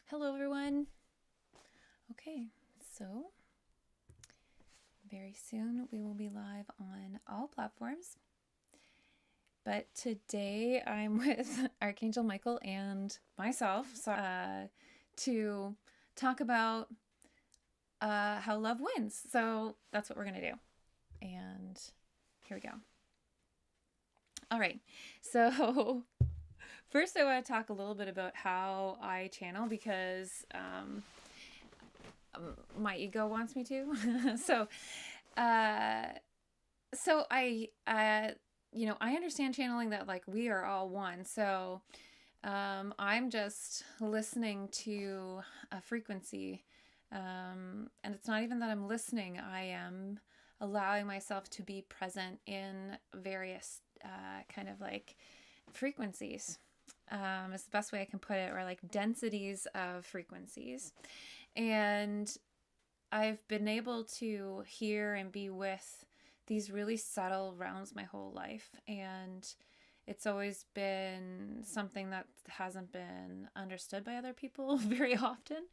Hello, everyone. Okay, so very soon we will be live on all platforms. But today I'm with Archangel Michael and myself to talk about how love wins. So that's what we're going to do. And here we go. All right. So first, I want to talk a little bit about how I channel because my ego wants me to. Uh, so I understand channeling that like we are all one. So I'm just listening to a frequency, and it's not even that I'm listening. I am allowing myself to be present in various kind of like frequencies. Is the best way I can put it, or like densities of frequencies. And I've been able to hear and be with these really subtle realms my whole life. And it's always been something that hasn't been understood by other people very often.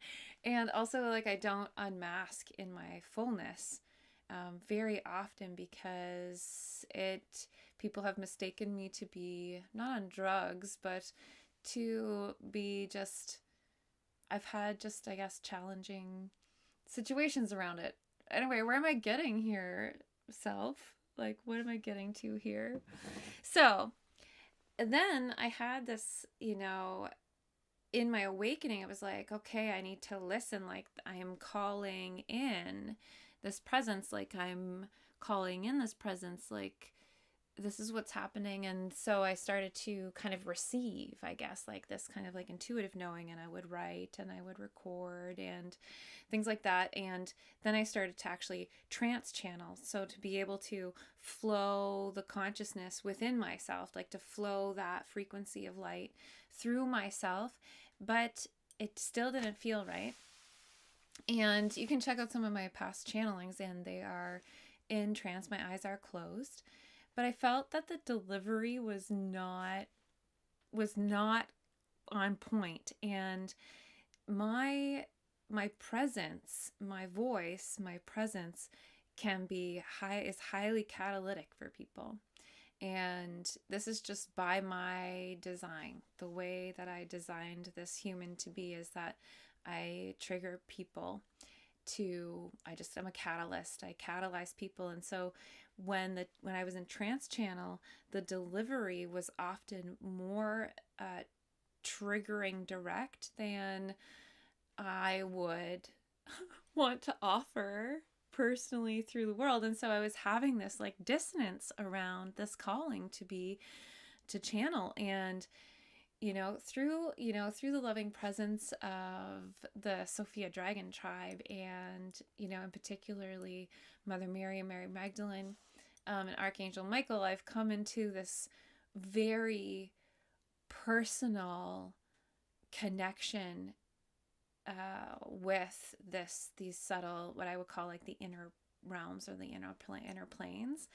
And also, like, I don't unmask in my fullness very often because people have mistaken me to be not on drugs, but to be just, I've had just, I guess, challenging situations around it. Anyway, where am I getting here, self? Like, what am I getting to here? So, then I had this, in my awakening, it was like, okay, I need to listen. Like, I am calling in this presence, like, I'm calling in this presence, like, this is what's happening. And so I started to kind of receive, I guess, like this kind of like intuitive knowing, and I would write and I would record and things like that. And then I started to actually trance channel, so to be able to flow the consciousness within myself, like to flow that frequency of light through myself, but it still didn't feel right. And you can check out some of my past channelings, and they are in trance. My eyes are closed, but I felt that the delivery was not on point. And my presence, my voice, my presence is highly catalytic for people. And this is just by my design. The way that I designed this human to be is that I trigger people I'm a catalyst. I catalyze people. And so when I was in trance channel, the delivery was often more triggering direct than I would want to offer personally through the world. And so I was having this like dissonance around this calling to channel. And through the loving presence of the Sophia Dragon tribe, and and particularly Mother Mary and Mary Magdalene, and Archangel Michael, I've come into this very personal connection with these subtle, what I would call like the inner realms, or the inner planes.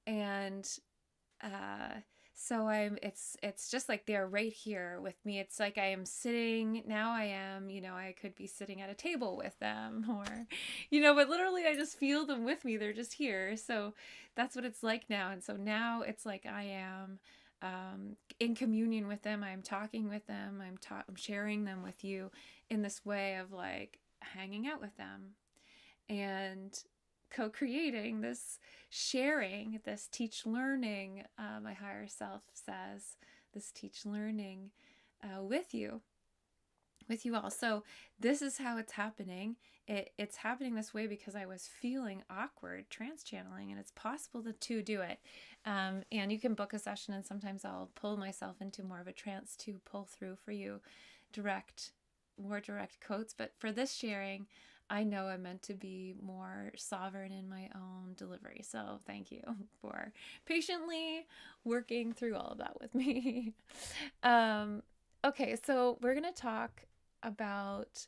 And so it's just like they're right here with me. It's like I am sitting now. I could be sitting at a table with them, or but literally I just feel them with me. They're just here. So that's what it's like now. And so now it's like I am in communion with them. I'm talking with them. I'm sharing them with you in this way of like hanging out with them and co-creating this sharing, this teach learning. My higher self says this teach learning with you all. So this is how it's happening. It's happening this way because I was feeling awkward trance channeling, and it's possible to do it. And you can book a session, and sometimes I'll pull myself into more of a trance to pull through for you more direct quotes. But for this sharing, I know I'm meant to be more sovereign in my own delivery. So thank you for patiently working through all of that with me. Okay, so we're going to talk about,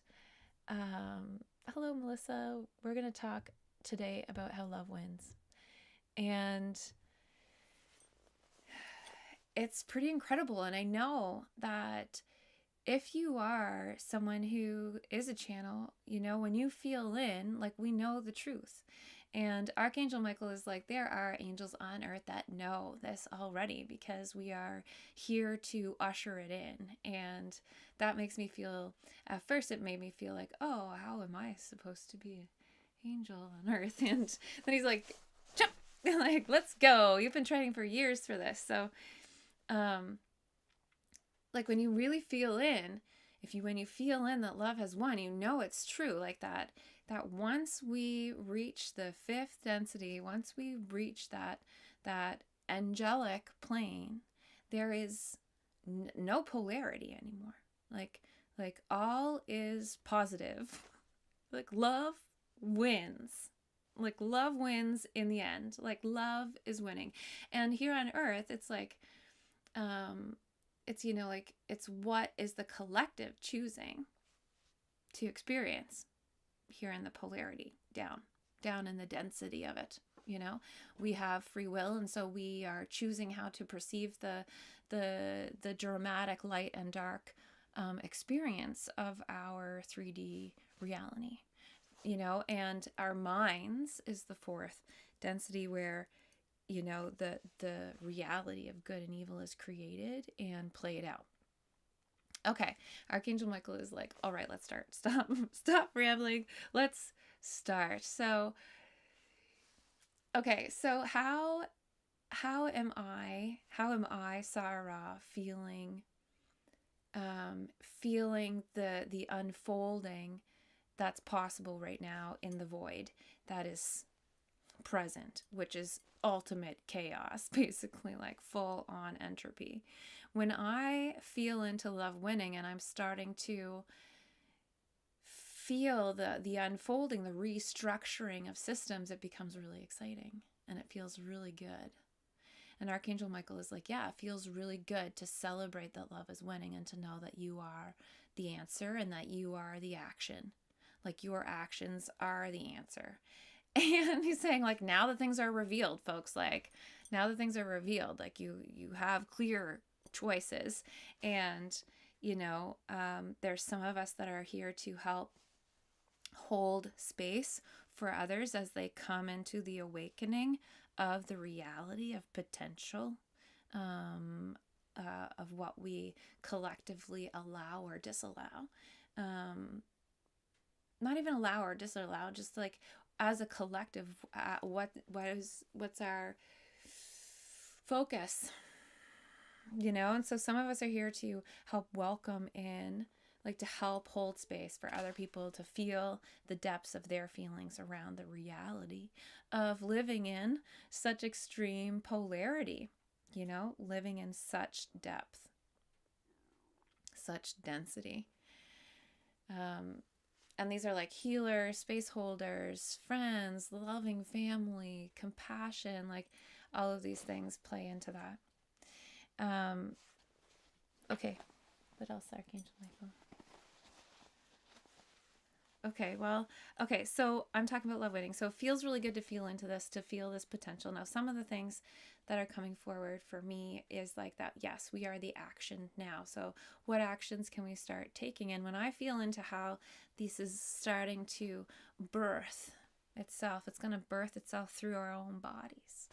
hello, Melissa. We're going to talk today about how love wins. And it's pretty incredible. And I know that if you are someone who is a channel, when you feel in, like, we know the truth. And Archangel Michael is like, there are angels on earth that know this already, because we are here to usher it in. And that makes me feel, at first it made me feel like, oh, how am I supposed to be an angel on earth? And then he's like, jump, like, let's go. You've been training for years for this. So, like, when you really feel in, when you feel in that love has won, it's true. Like that once we reach the fifth density, once we reach that angelic plane, there is no polarity anymore. Like all is positive. Like love wins. Like love wins in the end. Like love is winning. And here on earth, it's like, it's, like, it's what is the collective choosing to experience here in the polarity, down in the density of it. We have free will, and so we are choosing how to perceive the dramatic light and dark experience of our 3D reality. And our minds is the fourth density, where the reality of good and evil is created and played out. Okay, Archangel Michael is like, all right, let's start. Stop rambling. Let's start. So, okay, so how am I, Sarah, feeling the unfolding that's possible right now in the void that is present, which is ultimate chaos, basically, like full on entropy. When I feel into love winning and I'm starting to feel the unfolding, the restructuring of systems, it becomes really exciting and it feels really good. And Archangel Michael is like, yeah, it feels really good to celebrate that love is winning and to know that you are the answer and that you are the action. Like your actions are the answer. And he's saying, like, now that things are revealed, folks, like, now that things are revealed, like, you have clear choices. And, there's some of us that are here to help hold space for others as they come into the awakening of the reality of potential, of what we collectively allow or disallow. Not even allow or disallow, just like, as a collective, what's our focus, and so some of us are here to help welcome in, like to help hold space for other people to feel the depths of their feelings around the reality of living in such extreme polarity, living in such depth, such density. And these are like healers, space holders, friends, loving family, compassion, like all of these things play into that. Okay, what else, Archangel Michael? Okay, so I'm talking about love winning. So it feels really good to feel into this, to feel this potential. Now, some of the things that are coming forward for me is like that, yes, we are the action now. So what actions can we start taking? And when I feel into how this is starting to birth itself, it's going to birth itself through our own bodies.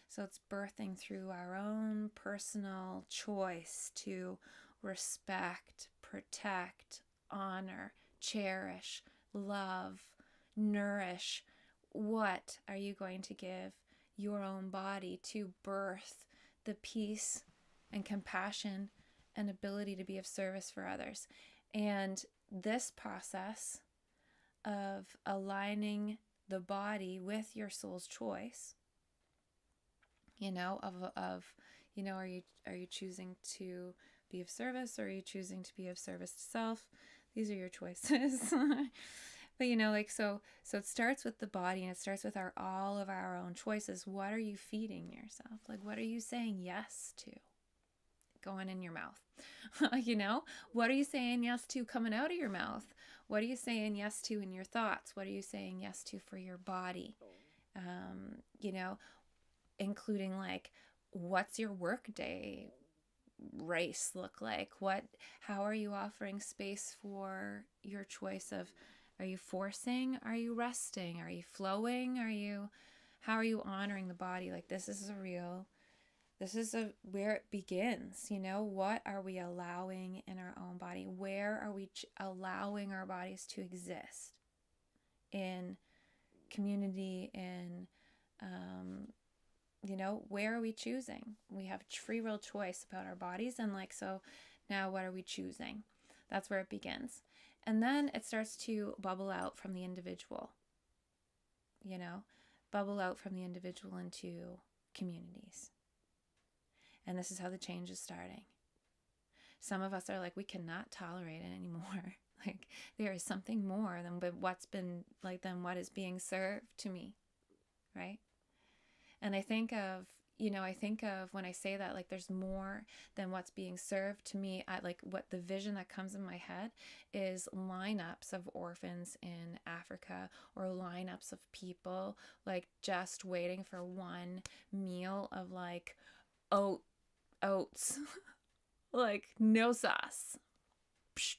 So it's birthing through our own personal choice to respect, protect, honor, cherish, love, nourish. What are you going to give your own body to birth the peace and compassion and ability to be of service for others? And this process of aligning the body with your soul's choice, are you choosing to be of service, or are you choosing to be of service to self? These are your choices. But so it starts with the body, and it starts with all of our own choices. What are you feeding yourself? Like, what are you saying yes to going in your mouth? What are you saying yes to coming out of your mouth? What are you saying yes to in your thoughts? What are you saying yes to for your body? Including like, what's your work day race look like? How are you offering space for your choice of, are you forcing? Are you resting? Are you flowing? How are you honoring the body? Like, this is where it begins, what are we allowing in our own body? Where are we allowing our bodies to exist in community, where are we choosing? We have free will choice about our bodies. And so now what are we choosing? That's where it begins. And then it starts to bubble out from the individual, bubble out from the individual into communities. And this is how the change is starting. Some of us are like, we cannot tolerate it anymore. Like, there is something more than what is being served to me, right? And I think of when I say that, like, there's more than what's being served to me. What the vision that comes in my head is lineups of orphans in Africa, or lineups of people like just waiting for one meal of like oats, like no sauce. Psht.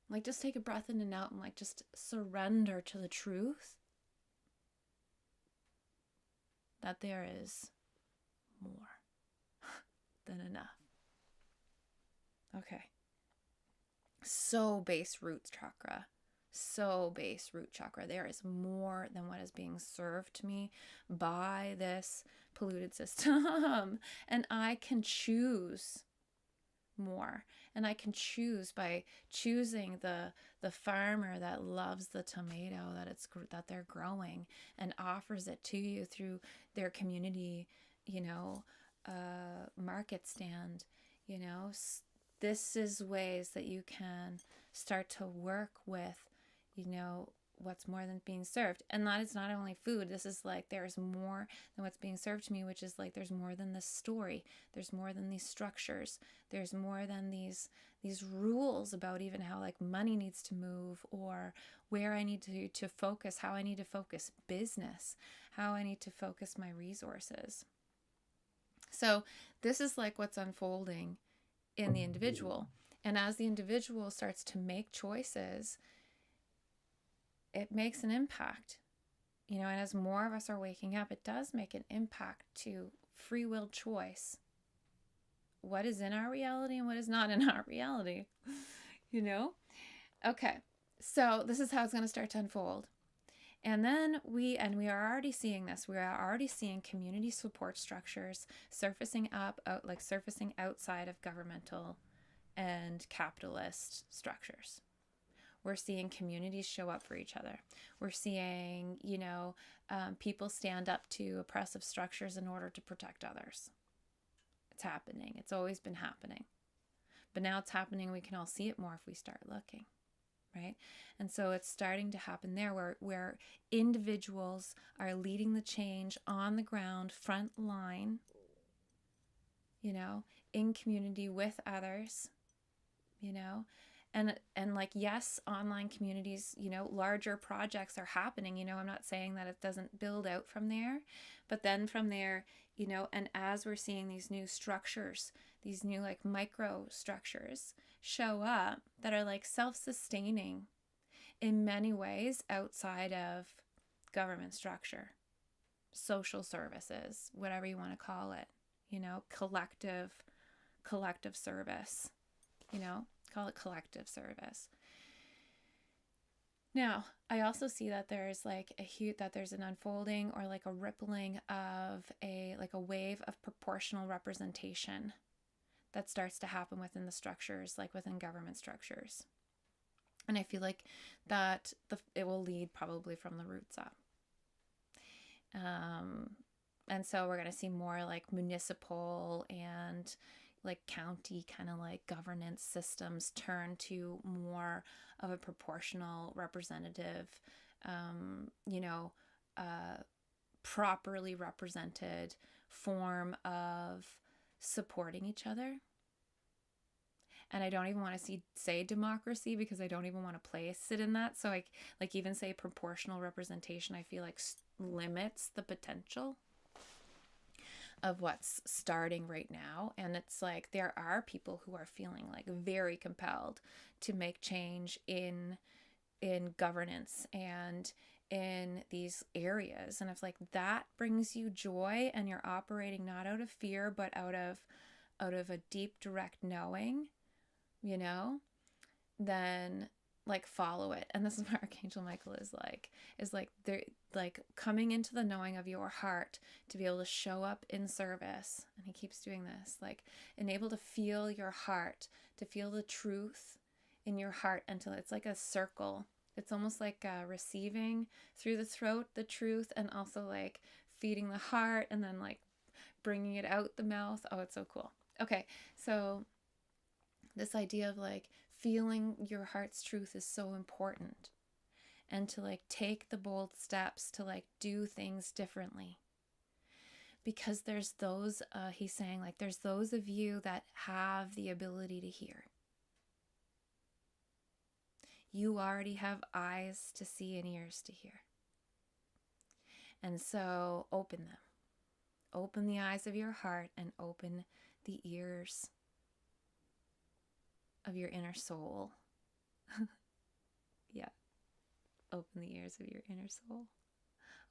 Like, just take a breath in and out and like just surrender to the truth that there is more than enough. Okay. So base root chakra. There is more than what is being served to me by this polluted system. And I can choose more. And I can choose by choosing the farmer that loves the tomato that they're growing and offers it to you through their community, market stand. This is ways that you can start to work with, what's more than being served. And that is not only food. This is like, there's more than what's being served to me, which is like, there's more than this story. There's more than these structures. There's more than these rules about even how like money needs to move, or where I need to focus, how I need to focus business, how I need to focus my resources. So this is like what's unfolding in the individual. And as the individual starts to make choices, it makes an impact, and as more of us are waking up, it does make an impact to free will choice. What is in our reality and what is not in our reality, Okay, so this is how it's going to start to unfold. And then we are already seeing this. We are already seeing community support structures surfacing outside of governmental and capitalist structures. We're seeing communities show up for each other. We're seeing, people stand up to oppressive structures in order to protect others. It's happening. It's always been happening. But now it's happening. We can all see it more if we start looking, right? And so it's starting to happen there where individuals are leading the change on the ground, front line, in community with others, And like, yes, online communities, larger projects are happening. I'm not saying that it doesn't build out from there, but then from there, and as we're seeing these new structures, these new like micro structures show up that are like self-sustaining in many ways outside of government structure, social services, whatever you want to call it, collective service, call it collective service. Now, I also see that there's like there's an unfolding or like a rippling of a wave of proportional representation that starts to happen within the structures, like within government structures. And I feel like that it will lead probably from the roots up. And so we're going to see more like municipal and like county kind of like governance systems turn to more of a proportional, representative, properly represented form of supporting each other. And I don't even want to say democracy because I don't even want to place it in that. So I like even say proportional representation, I feel like limits the potential of what's starting right now. And it's like there are people who are feeling like very compelled to make change in governance and in these areas. And if like that brings you joy and you're operating not out of fear but out of a deep direct knowing, you know, then like follow it. And this is where Archangel Michael is like they're like coming into the knowing of your heart to be able to show up in service. And he keeps doing this, like enable to feel your heart, to feel the truth in your heart until it's like a circle. It's almost like receiving through the throat the truth, and also like feeding the heart and then like bringing it out the mouth. Oh, it's so cool. Okay, so this idea of like feeling your heart's truth is so important, and to like take the bold steps to like do things differently, because there's those he's saying like there's those of you that have the ability to hear. You already have eyes to see and ears to hear, and so open them. Open the eyes of your heart and open the ears of your inner soul. Yeah. Open the ears of your inner soul.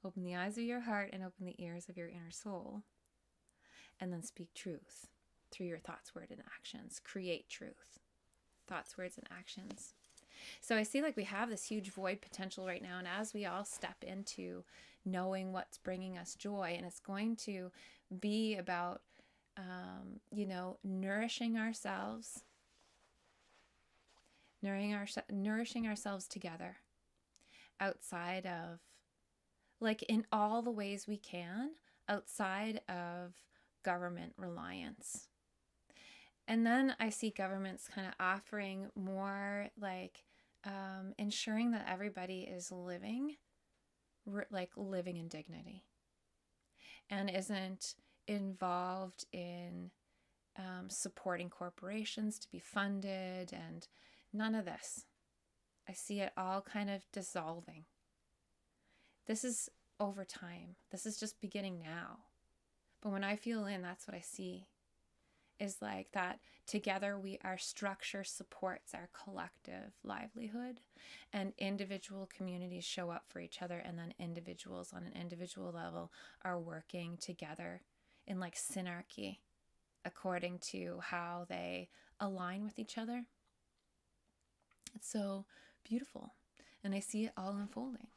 Open the eyes of your heart and open the ears of your inner soul. And then speak truth through your thoughts, words, and actions. Create truth. Thoughts, words, and actions. So I see like we have this huge void potential right now. And as we all step into knowing what's bringing us joy, and it's going to be about, nourishing ourselves, nourishing ourselves together outside of, like in all the ways we can, outside of government reliance. And then I see governments kind of offering more like ensuring that everybody is living in dignity and isn't involved in supporting corporations to be funded, and none of this. I see it all kind of dissolving. This is over time. This is just beginning now. But when I feel in, that's what I see. Is like that together our structure supports our collective livelihood, and individual communities show up for each other, and then individuals on an individual level are working together in like synarchy according to how they align with each other. It's so beautiful, and I see it all unfolding.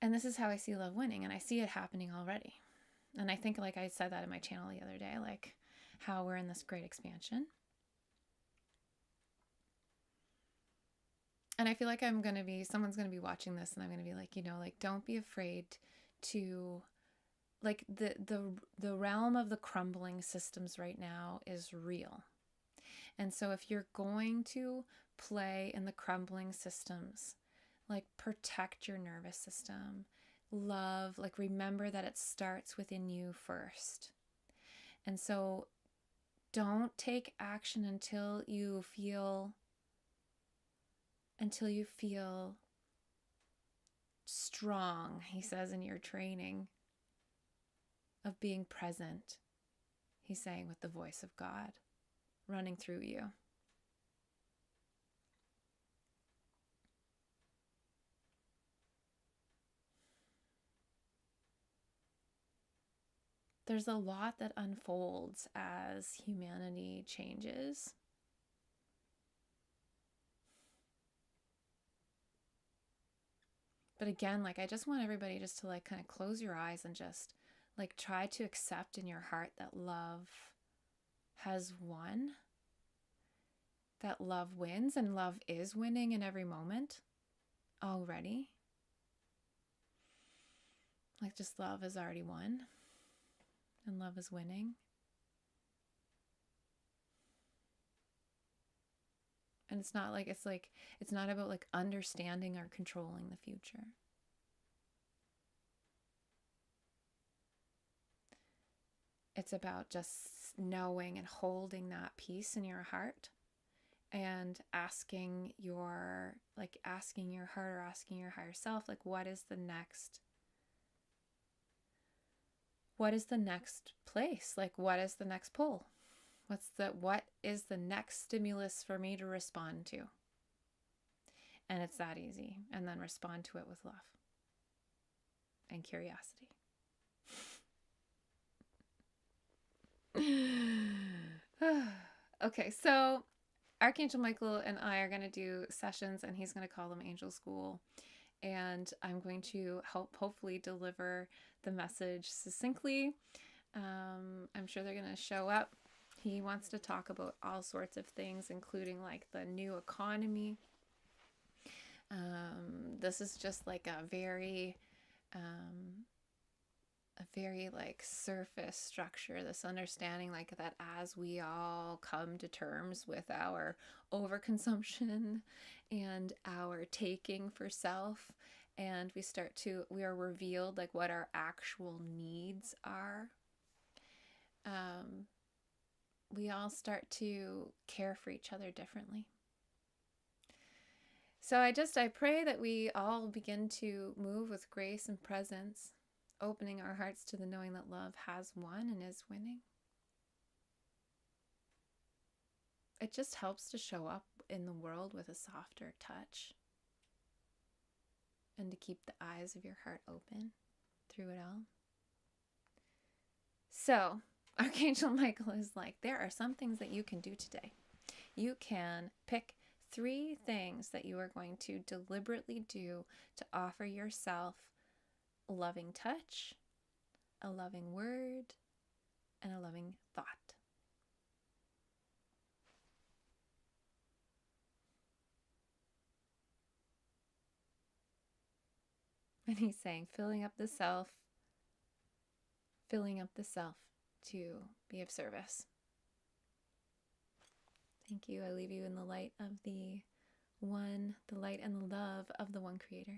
And this is how I see love winning, and I see it happening already. And I think, like I said that in my channel the other day, like how we're in this great expansion. And I feel like someone's going to be watching this, and I'm going to be like, like don't be afraid to, like the realm of the crumbling systems right now is real. And so if you're going to play in the crumbling systems, like protect your nervous system, love, like remember that it starts within you first. And so don't take action until you feel strong, he says in your training, of being present. He's saying with the voice of God running through you. There's a lot that unfolds as humanity changes. But again, like I just want everybody just to like kind of close your eyes and just like try to accept in your heart that love has won, that love wins, and love is winning in every moment already. Like just love has already won. And love is winning. And it's not about like understanding or controlling the future. It's about just knowing and holding that peace in your heart and asking your heart or asking your higher self, like, what is the next place? Like, what is the next pull? What is the next stimulus for me to respond to? And it's that easy. And then respond to it with love and curiosity. Okay, so Archangel Michael and I are going to do sessions, and he's going to call them Angel School. And I'm going to hopefully deliver the message succinctly. I'm sure they're going to show up. He wants to talk about all sorts of things, including like the new economy. This is just like a very like surface structure, this understanding like that as we all come to terms with our overconsumption and our taking for self, and we are revealed like what our actual needs are, we all start to care for each other differently. So I pray that we all begin to move with grace and presence, opening our hearts to the knowing that love has won and is winning. It just helps to show up in the world with a softer touch and to keep the eyes of your heart open through it all. So, Archangel Michael is like, there are some things that you can do today. You can pick 3 things that you are going to deliberately do to offer yourself a loving touch, a loving word, and a loving thought. And he's saying, filling up the self to be of service. Thank you. I leave you in the light of the One, the light and the love of the One Creator.